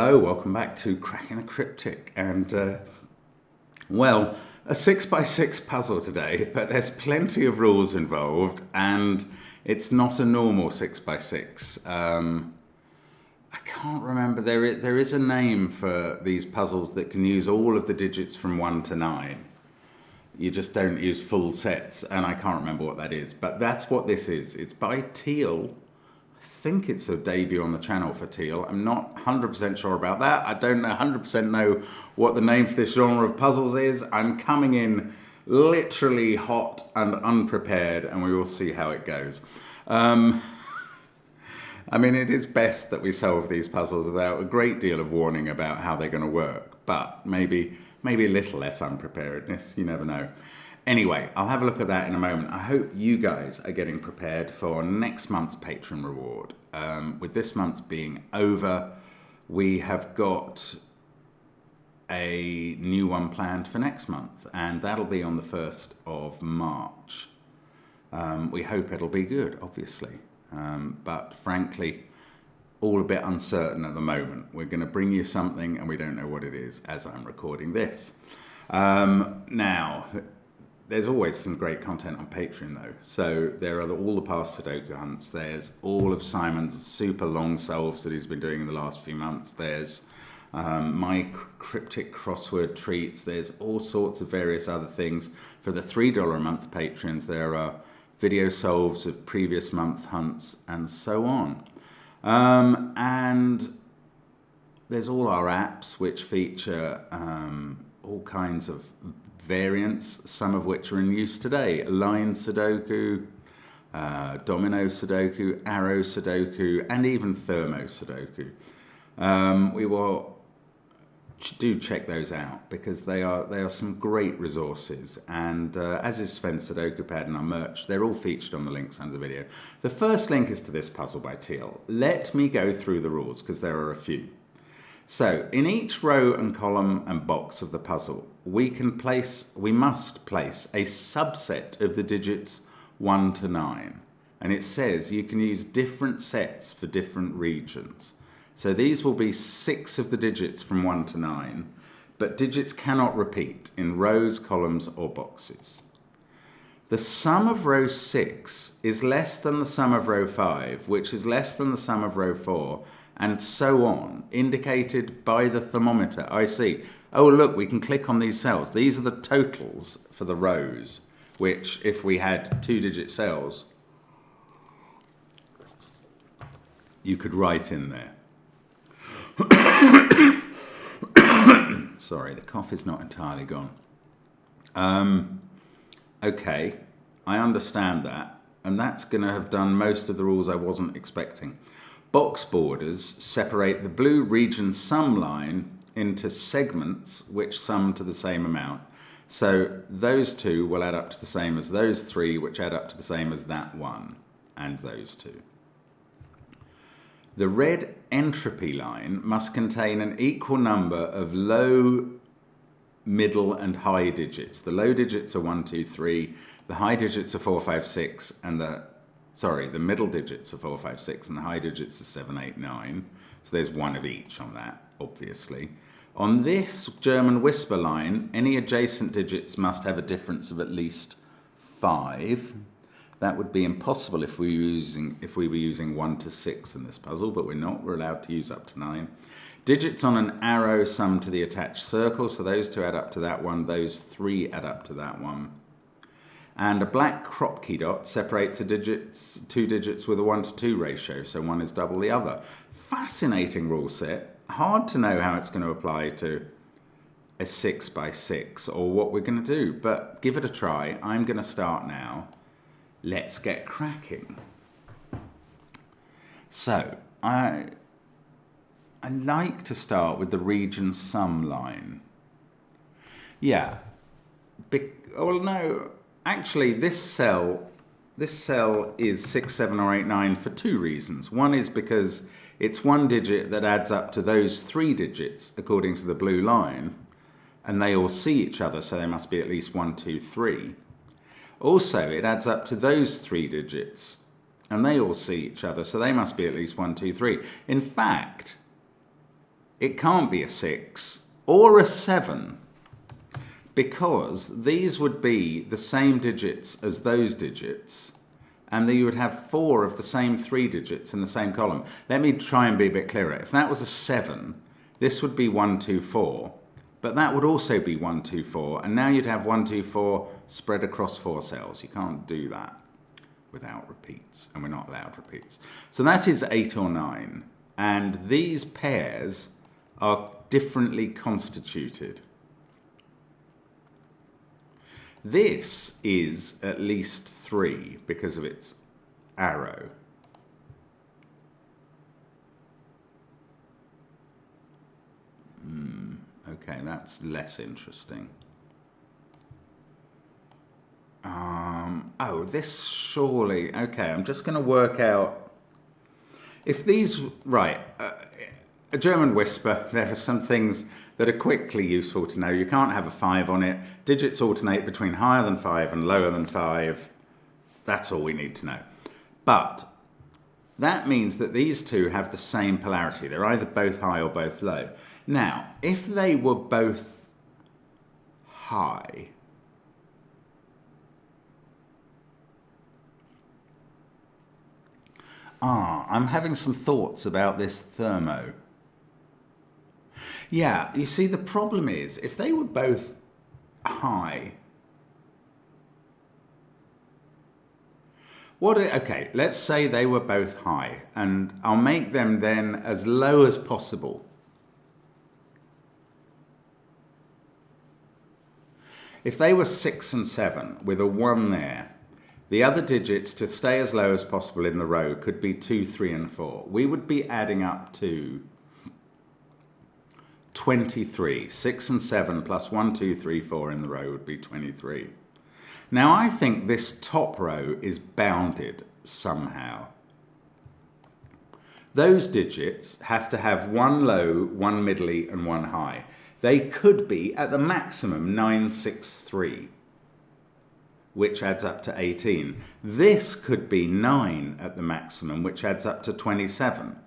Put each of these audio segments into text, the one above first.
Hello, welcome back to Cracking a Cryptic, and well, a 6x6 puzzle today, but there's plenty of rules involved, and it's not a normal 6x6. I can't remember, there is a name for these puzzles that can use all of the digits from 1 to 9. You just don't use full sets, and I can't remember what that is, but that's what this is. It's by Teal. I think it's a debut on the channel for Teal. I'm not 100% sure about that. I don't 100% know what the name for this genre of puzzles is. I'm coming in literally hot and unprepared, and we will see how it goes. I mean, it is best that we solve these puzzles without a great deal of warning about how they're going to work, but maybe a little less unpreparedness, you never know. Anyway, I'll have a look at that in a moment. I hope you guys are getting prepared for next month's Patreon reward. With this month being over, we have got a new one planned for next month, and that'll be on the 1st of March. We hope it'll be good, obviously, but frankly, all a bit uncertain at the moment. We're going to bring you something, and we don't know what it is as I'm recording this. Now, there's always some great content on Patreon though. So there are all the past Sudoku hunts. There's all of Simon's super long solves that he's been doing in the last few months. There's my cryptic crossword treats. There's all sorts of various other things. For the $3 a month patrons, there are video solves of previous month's hunts and so on. And there's all our apps which feature all kinds of variants, some of which are in use today. Line Sudoku, Domino Sudoku, Arrow Sudoku, and even Thermo Sudoku. We will do check those out because they are some great resources, and as is Sven's Sudoku pad and our merch, they're all featured on the links under the video. The first link is to this puzzle by Teal. Let me go through the rules because there are a few. So in each row and column and box of the puzzle, we must place a subset of the digits 1 to 9. And it says you can use different sets for different regions. So these will be 6 of the digits from 1 to 9, but digits cannot repeat in rows, columns, or boxes. The sum of row 6 is less than the sum of row 5, which is less than the sum of row 4, and so on, indicated by the thermometer. I see. Oh, look, we can click on these cells. These are the totals for the rows, which, if we had 2-digit cells, you could write in there. Sorry, the cough is not entirely gone. Okay, I understand that, and that's going to have done most of the rules I wasn't expecting. Box borders separate the blue region sum line into segments which sum to the same amount. So those 2 will add up to the same as those 3, which add up to the same as that 1 and those 2. The red entropy line must contain an equal number of low, middle, and high digits. The low digits are 1, 2, 3, the high digits are 4, 5, 6, and the middle digits are 4, 5, 6, and the high digits are 7, 8, 9. So there's 1 of each on that, obviously. On this German whisper line, any adjacent digits must have a difference of at least 5. That would be impossible if we were using 1 to 6 in this puzzle, but we're not. We're allowed to use up to 9. Digits on an arrow sum to the attached circle, so those 2 add up to that one, those 3 add up to that one. And a black kropki dot separates 2 digits with a 1 to 2 ratio, so one is double the other. Fascinating rule set. Hard to know how it's going to apply to a 6x6 or what we're going to do, but give it a try. I'm going to start now. Let's get cracking. So, I like to start with the region sum line. Yeah. Well, no. Actually, this cell is 6, 7, or 8, 9 for 2 reasons. One is because it's 1 digit that adds up to those 3 digits according to the blue line, and they all see each other, so there must be at least 1, 2, 3. Also, it adds up to those 3 digits, and they all see each other, so they must be at least 1, 2, 3. In fact, it can't be a 6 or a 7, because these would be the same digits as those digits, and then you would have 4 of the same 3 digits in the same column. Let me try and be a bit clearer. If that was a 7, this would be 1, 2, 4, but that would also be 1, 2, 4, and now you'd have 1, 2, 4 spread across 4 cells. You can't do that without repeats, and we're not allowed repeats. So that is 8 or 9, and these pairs are differently constituted. This is at least 3 because of its arrow. Okay, that's less interesting. Oh, this surely... Okay, I'm just going to work out... If these... Right, a German whisper, there are some things that are quickly useful to know. You can't have a 5 on it. Digits alternate between higher than 5 and lower than 5. That's all we need to know. But that means that these two have the same polarity. They're either both high or both low. Now, if they were both high, I'm having some thoughts about this thermo. Yeah, you see, the problem is, if they were both high, okay, let's say they were both high, and I'll make them then as low as possible. If they were 6 and 7 with a 1 there, the other digits to stay as low as possible in the row could be 2, 3, and 4. We would be adding up to 23. 6 and 7 plus 1, 2, 3, 4 in the row would be 23. Now I think this top row is bounded somehow. Those digits have to have 1 low, 1 middly, and 1 high. They could be at the maximum 963, which adds up to 18. This could be 9 at the maximum, which adds up to 27.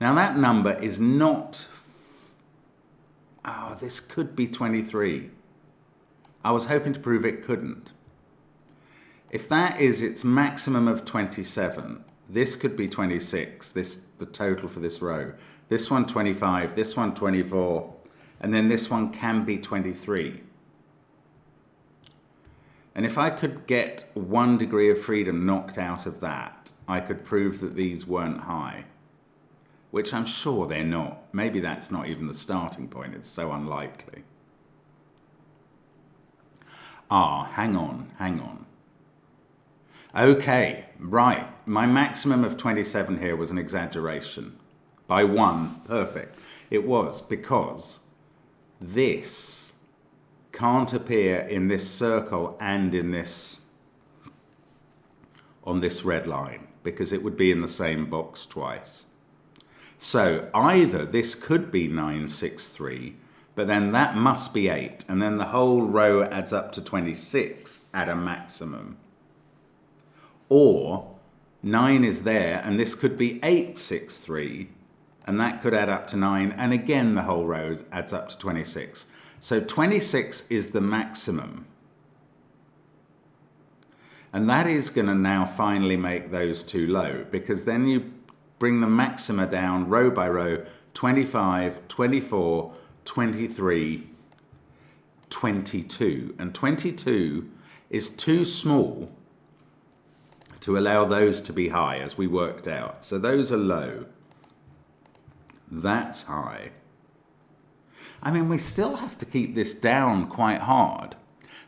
Now that number is not... Oh, this could be 23. I was hoping to prove it couldn't. If that is its maximum of 27, this could be 26, the total for this row. This one 25, this one 24, and then this one can be 23. And if I could get 1 degree of freedom knocked out of that, I could prove that these weren't high, which I'm sure they're not. Maybe that's not even the starting point. It's so unlikely. Hang on. Okay, right. My maximum of 27 here was an exaggeration. By 1, perfect. It was because this can't appear in this circle and in this, on this red line, because it would be in the same box twice. So either this could be 963, but then that must be 8, and then the whole row adds up to 26 at a maximum. Or 9 is there, and this could be 863, and that could add up to 9, and again the whole row adds up to 26. So 26 is the maximum. And that is going to now finally make those two low, because then you bring the maxima down row by row, 25, 24, 23, 22. And 22 is too small to allow those to be high, as we worked out. So those are low. That's high. I mean, we still have to keep this down quite hard.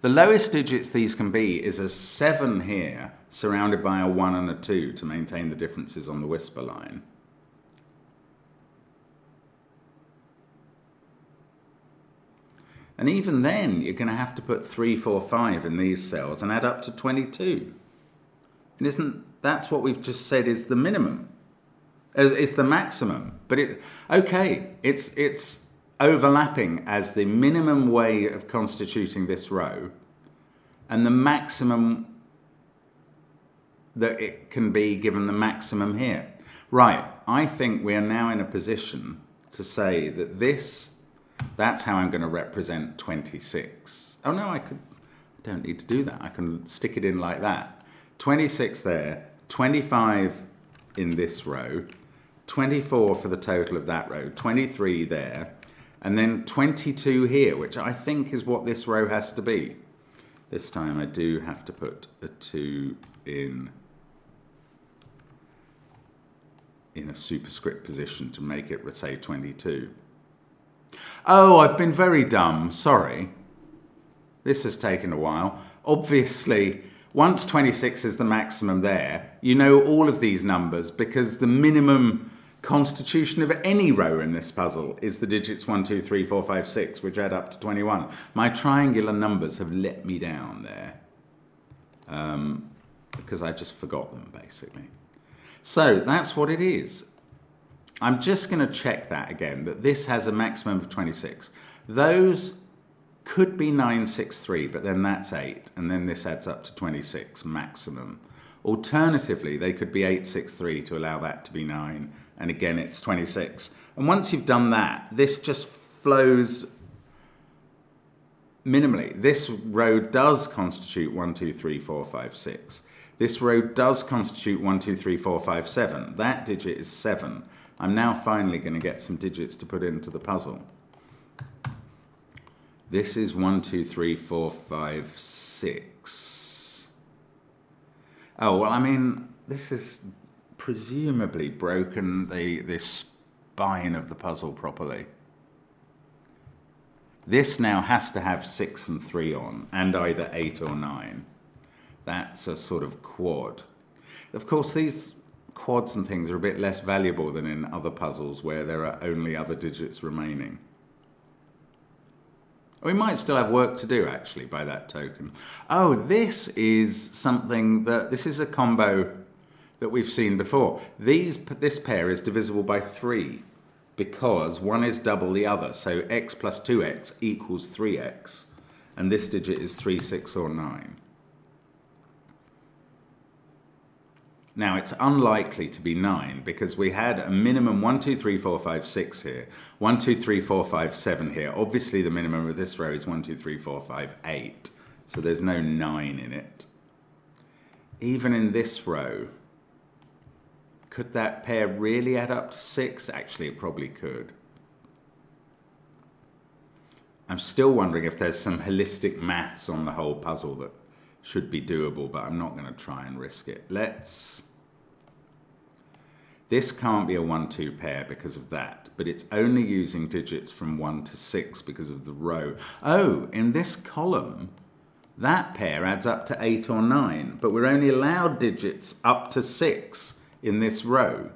The lowest digits these can be is a 7 here, surrounded by a 1 and a 2 to maintain the differences on the whisper line. And even then, you're going to have to put 3, 4, 5 in these cells and add up to 22. And that's what we've just said is the minimum, is the maximum. But it's overlapping as the minimum way of constituting this row and the maximum that it can be given the maximum here. Right, I think we are now in a position to say that that's how I'm going to represent 26. Oh no, I don't need to do that. I can stick it in like that. 26 there, 25 in this row, 24 for the total of that row, 23 there, and then 22 here, which I think is what this row has to be. This time I do have to put a 2 in a superscript position to make it, say, 22. Oh, I've been very dumb, sorry. This has taken a while. Obviously, once 26 is the maximum there, you know all of these numbers because the minimum constitution of any row in this puzzle is the digits 1, 2, 3, 4, 5, 6, which add up to 21. My triangular numbers have let me down there because I just forgot them, basically. So that's what it is. I'm just going to check that again, that this has a maximum of 26. Those could be 963, but then that's 8, and then this adds up to 26 maximum. Alternatively, they could be 863 to allow that to be 9, and again it's 26. And once you've done that, this just flows minimally. This row does constitute 1, 2, 3, 4, 5, 6. This row does constitute 1, 2, 3, 4, 5, 7. That digit is 7. I'm now finally going to get some digits to put into the puzzle. This is 1, 2, 3, 4, 5, 6. Oh, well, I mean, this is presumably broken the spine of the puzzle properly. This now has to have 6 and 3 on, and either 8 or 9. That's a sort of quad. Of course, these quads and things are a bit less valuable than in other puzzles where there are only other digits remaining. We might still have work to do, actually, by that token. Oh, this is something this is a combo that we've seen before. This pair is divisible by 3 because one is double the other. So x plus 2x equals 3x. And this digit is 3, 6, or 9. Now, it's unlikely to be 9 because we had a minimum 1, 2, 3, 4, 5, 6 here. 1, 2, 3, 4, 5, 7 here. Obviously, the minimum of this row is 1, 2, 3, 4, 5, 8. So there's no 9 in it. Even in this row, could that pair really add up to 6? Actually, it probably could. I'm still wondering if there's some holistic maths on the whole puzzle that should be doable, but I'm not going to try and risk it. This can't be a 1-2 pair because of that, but it's only using digits from 1 to 6 because of the row. Oh, in this column, that pair adds up to 8 or 9, but we're only allowed digits up to 6 in this row,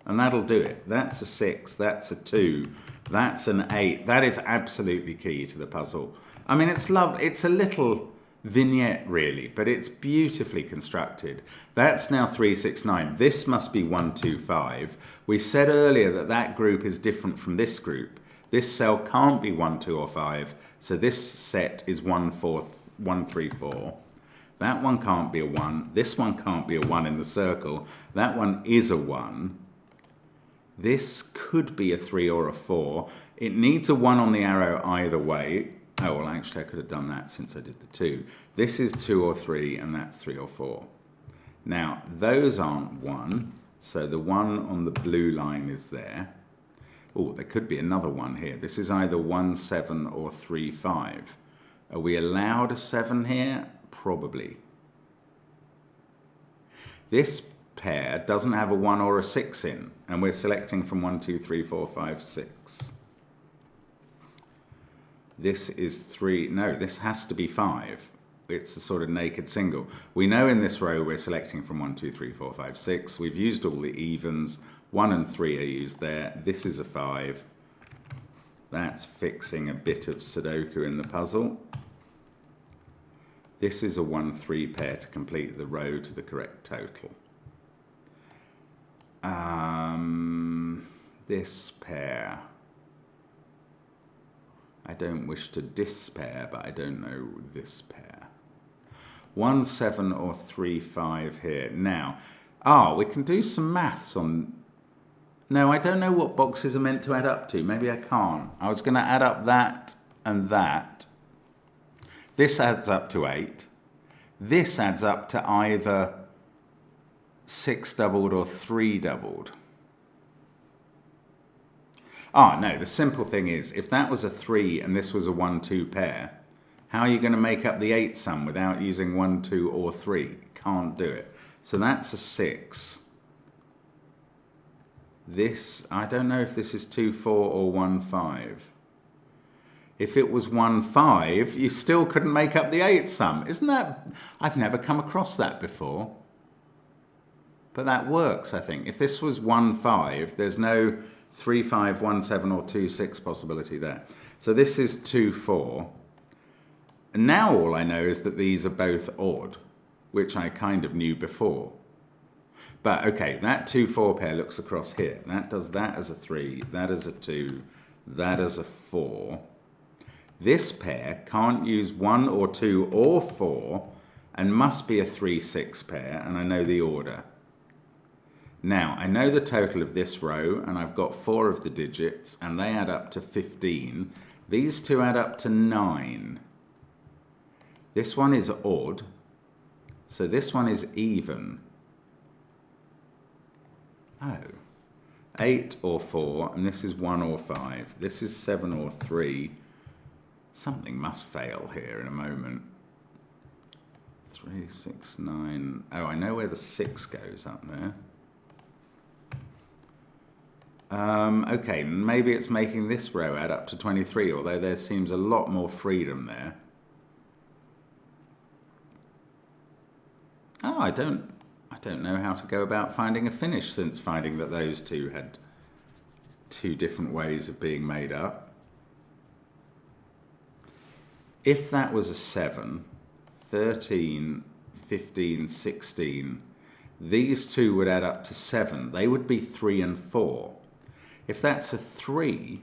and that'll do it. That's a 6, that's a 2, that's an 8. That is absolutely key to the puzzle. I mean, it's lovely. It's a little vignette, really, but it's beautifully constructed. That's now 3, 6, 9. This must be 1, 2, 5. We said earlier that that group is different from this group. This cell can't be 1, 2, or 5, so this set is 1, 4, 1, 3, 4. That one can't be a 1. This one can't be a 1 in the circle. That one is a 1. This could be a 3 or a 4. It needs a 1 on the arrow either way. Oh, well, actually, I could have done that since I did the 2. This is 2 or 3, and that's 3 or 4. Now, those aren't 1, so the 1 on the blue line is there. Oh, there could be another 1 here. This is either 1, 7, or 3, 5. Are we allowed a 7 here? Probably. This pair doesn't have a 1 or a 6 in, and we're selecting from 1, 2, 3, 4, 5, 6. This is 3, no, this has to be 5. It's a sort of naked single. We know in this row we're selecting from 1, 2, 3, 4, 5, 6. We've used all the evens. 1 and 3 are used there. This is a 5. That's fixing a bit of Sudoku in the puzzle. This is a 1, 3 pair to complete the row to the correct total. This pair, I don't wish to despair, but I don't know this pair. 1, 7 or 3, 5 here. Now, we can do some maths on No, I don't know what boxes are meant to add up to. Maybe I can't. I was going to add up that and that. This adds up to 8. This adds up to either 6 doubled or 3 doubled. Ah, no, the simple thing is, if that was a 3 and this was a 1-2 pair, how are you going to make up the 8 sum without using 1, 2 or 3? Can't do it. So that's a 6. This, I don't know if this is 2, 4 or 1, 5. If it was 1, 5, you still couldn't make up the 8 sum. Isn't that, I've never come across that before. But that works, I think. If this was 1, 5, there's no 3, 5, 1, 7 or 2, 6 possibility there. So this is 2, 4. And now all I know is that these are both odd, which I kind of knew before. But okay, that 2, 4 pair looks across here. That does that as a 3, that as a 2, that as a 4. This pair can't use 1 or 2 or 4 and must be a 3, 6 pair, and I know the order. Now, I know the total of this row, and I've got 4 of the digits, and they add up to 15. These two add up to 9. This one is odd, so this one is even. Oh, 8 or 4, and this is 1 or 5. This is 7 or 3. Something must fail here in a moment. 3, 6, 9. Oh, I know where the 6 goes up there. Okay, maybe it's making this row add up to 23, although there seems a lot more freedom there. Oh, I don't know how to go about finding a finish, since finding that those two had 2 different ways of being made up. If that was a 7, 13, 15, 16, these two would add up to 7. They would be 3 and 4. If that's a 3,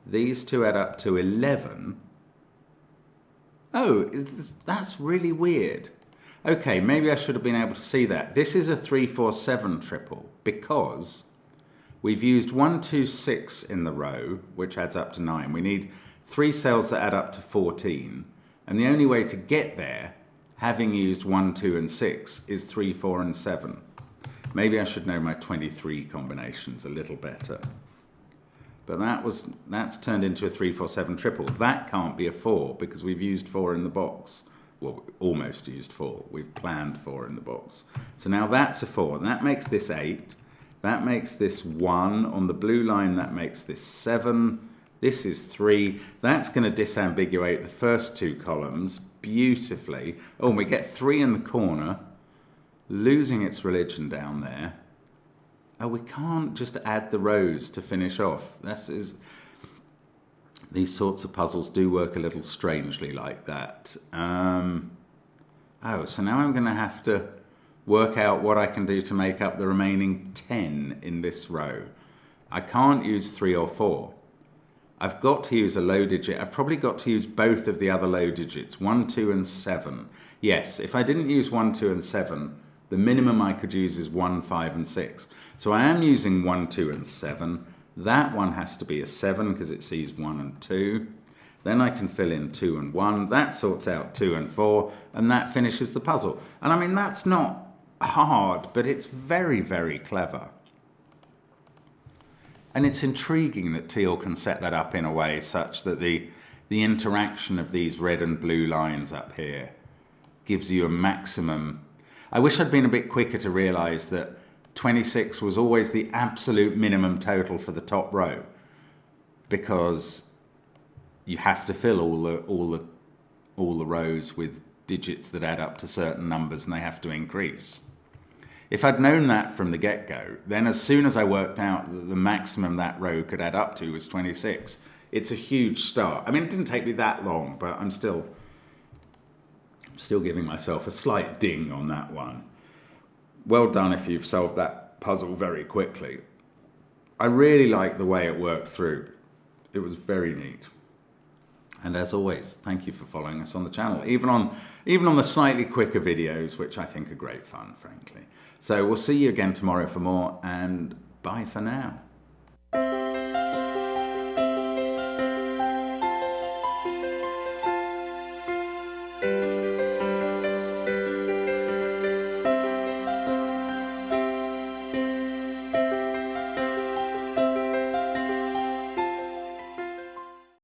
these two add up to 11. Oh, that's really weird. Okay, maybe I should have been able to see that. This is a 3, 4, 7 triple because we've used 1, 2, 6 in the row, which adds up to 9. We need 3 cells that add up to 14. And the only way to get there, having used 1, 2, and 6, is 3, 4, and 7. Maybe I should know my 23 combinations a little better. But that's turned into a 3, 4, 7 triple. That can't be a 4 because we've used 4 in the box. Well, almost used 4. We've planned 4 in the box. So now that's a 4. And that makes this 8. That makes this 1. On the blue line, that makes this 7. This is 3. That's going to disambiguate the first 2 columns beautifully. Oh, and we get 3 in the corner, losing its religion down there. Oh, we can't just add the rows to finish off. These sorts of puzzles do work a little strangely like that. Oh, so now I'm going to have to work out what I can do to make up the remaining 10 in this row. I can't use 3 or 4. I've got to use a low digit. I've probably got to use both of the other low digits, 1, 2, and 7. Yes, if I didn't use 1, 2, and 7, the minimum I could use is 1, 5, and 6. So I am using 1, 2, and 7. That one has to be a 7 because it sees 1 and 2. Then I can fill in 2 and 1. That sorts out 2 and 4, and that finishes the puzzle. And I mean, that's not hard, but it's very, very clever. And it's intriguing that Teal can set that up in a way such that the interaction of these red and blue lines up here gives you a maximum. I wish I'd been a bit quicker to realise that 26 was always the absolute minimum total for the top row, because you have to fill all the rows with digits that add up to certain numbers, and they have to increase. If I'd known that from the get-go, then as soon as I worked out that the maximum that row could add up to was 26, it's a huge start. I mean, it didn't take me that long, but I'm still giving myself a slight ding on that one. Well done if you've solved that puzzle very quickly. I really like the way it worked through. It was very neat. And as always, thank you for following us on the channel, even on the slightly quicker videos, which I think are great fun, frankly. So we'll see you again tomorrow for more, and bye for now.